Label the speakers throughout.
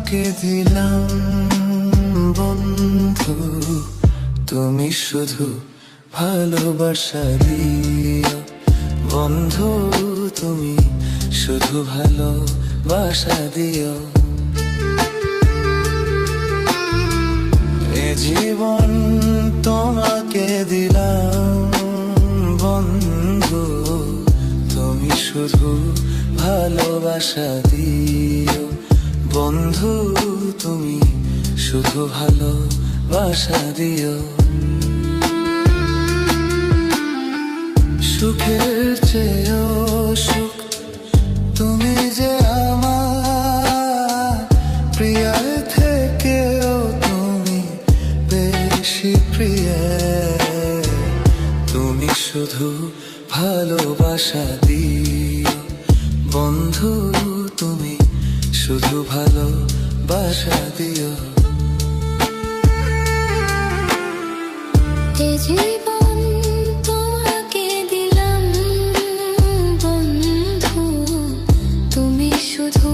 Speaker 1: তোমাকে দিলাম বন্ধু, তুমি শুধু ভালোবাসা দিও। বন্ধু তুমি শুধু ভালোবাসা দিও। এ জীবন তোমাকে দিলাম বন্ধু, তুমি শুধু ভালোবাসা দিও। বন্ধু তুমি শুধু ভালোবাসা দিও। সুখের চেয়েও সুখ তুমি যে আমার, প্রিয়ার থেকেও তুমি বেশি প্রিয়। তুমি শুধু ভালোবাসা দিও। বন্ধু তুমি শুধু ভালোবাসা দিও।
Speaker 2: এ জীবন তোমাকে দিলাম বন্ধু, তুমি শুধু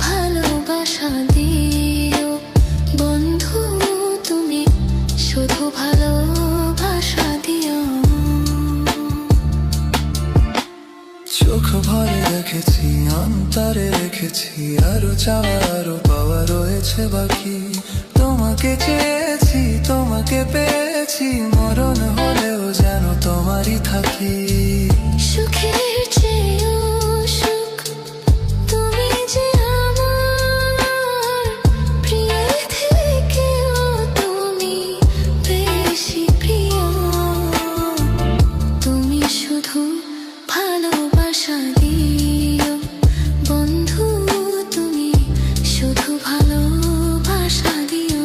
Speaker 2: ভালোবাসা দিও। বন্ধু তুমি শুধু ভালোবাসা দিও।
Speaker 1: চোখ ভরে রেখেছি, অন্তরে রেখেছি, আরো চাওয়া আরো পাওয়া রয়েছে বাকি। তোমাকে চেয়েছি, তোমাকে পেয়েছি, মরণ হলেও যেন তোমারই থাকি।
Speaker 2: সুখের চেয়েও সুখ তুমি যে আমার, প্রিয়ের থেকেও তুমি বেশি প্রিয়। তুমি শুধু ভালোবাসা দিও। বন্ধু তুমি শুধু ভালোবাসা দিও।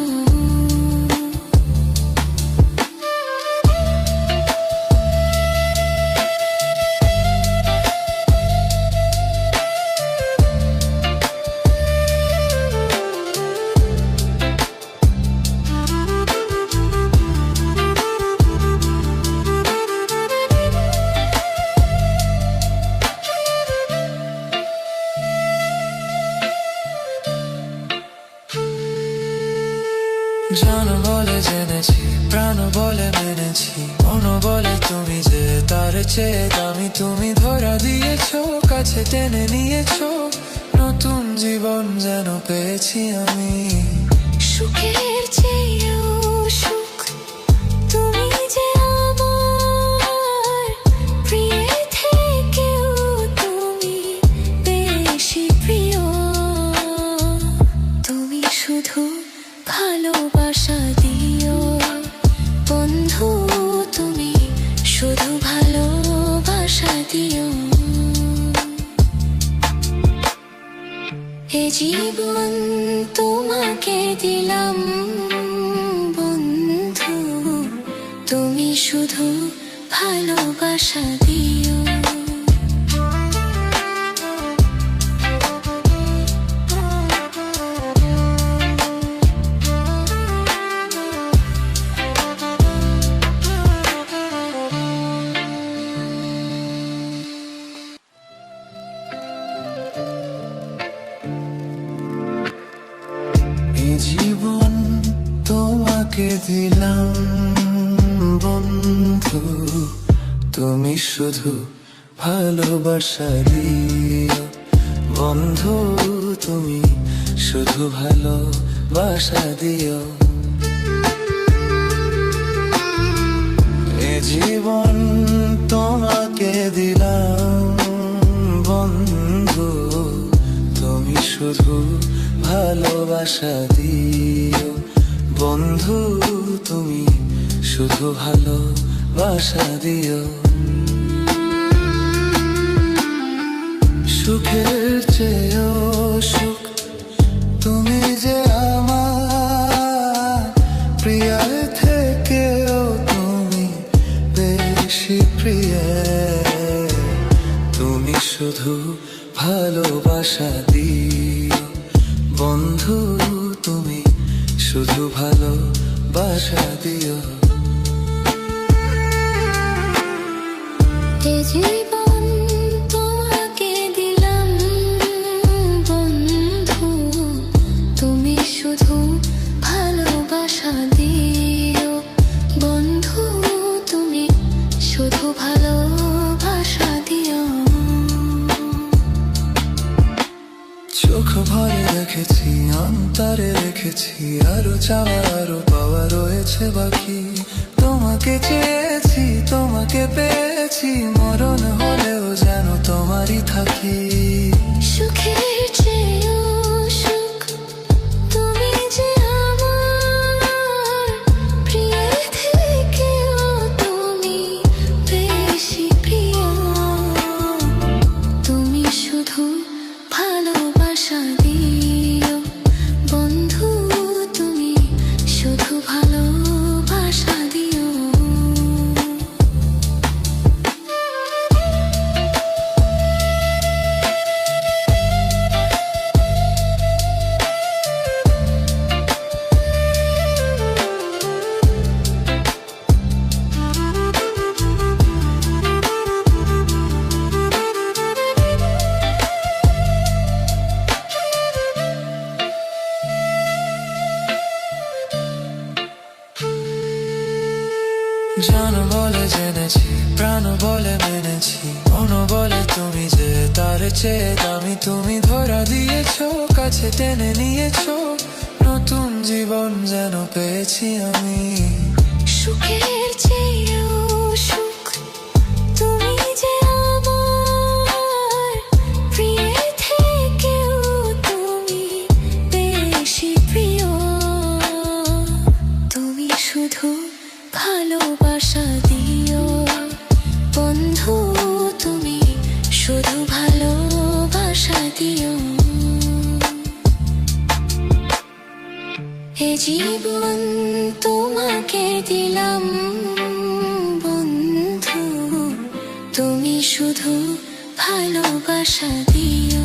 Speaker 1: জান বলে জেনেছি, প্রাণ বলে মেনেছি, মন বলে তুমি যে তার চেয়ে দামি। তুমি ধরা দিয়েছো, কাছে টেনে নিয়েছো, নতুন জীবন যেন পেয়েছি আমি।
Speaker 2: সুখের চেয়েও সুখ তুমি যে আমার, প্রিয়ের থেকেও তুমি বেশি প্রিয়। তুমি শুধু ভালোবাসা দিও। বন্ধু তুমি শুধু ভালোবাসা দিও। এ জীবন তোমাকে দিলাম বন্ধু, তুমি শুধু ভালোবাসা দিও।
Speaker 1: জীবন তোমাকে দিলাম বন্ধু, তুমি শুধু ভালোবাসা দিও। বন্ধু তুমি শুধু ভালোবাসা দিও। এ জীবন তোমাকে দিলাম বন্ধু, তুমি শুধু ভালোবাসা দিও। বন্ধু তুমি শুধু ভালোবাসা দিও। সুখের চেয়েও সুখ তুমি যে আমার, প্রিয়ার থেকেও তুমি বেশি প্রিয়। তুমি শুধু ভালোবাসা দিও। বন্ধু তুমি শুধু ভালোবাসা দিও।
Speaker 2: এ জীবন তোমাকে দিলাম বন্ধু, তুমি শুধু ভালোবাসা দিও।
Speaker 1: চোখ ভরে রেখেছি, অন্তরে রেখেছি, আরো চাওয়া আরো পাওয়া রয়েছে বাকি। তোমাকে চেয়েছি, তোমাকে পেয়েছি, মরণ হলেও যেন তোমারই থাকি।
Speaker 2: সুখের চেয়েও সুখ তুমি যে আমার, প্রিয়ের থেকেও তুমি বেশি প্রিয়। তুমি শুধু ভালোবাসা দিও বন্ধু, তুমি শুধু ভালোবাসা দিও।
Speaker 1: জান বলে জেনেছি, প্রাণ বলে মেনেছি, মন বলে তুমি যে তার চেয়ে দামি। তুমি ধরা দিয়েছো, কাছে টেনে নিয়েছো, নতুন জীবন যেন পেয়েছি আমি।
Speaker 2: সুখের চেয়েও সুখ তুমি যে আমার, প্রিয়ের থেকেও তুমি বেশি প্রিয়। তুমি শুধু ভালোবাসা দিও বন্ধু, তুমি শুধু ভালোবাসা দিও। এ জীবন তোমাকে দিলাম বন্ধু, তুমি শুধু ভালোবাসা দিও।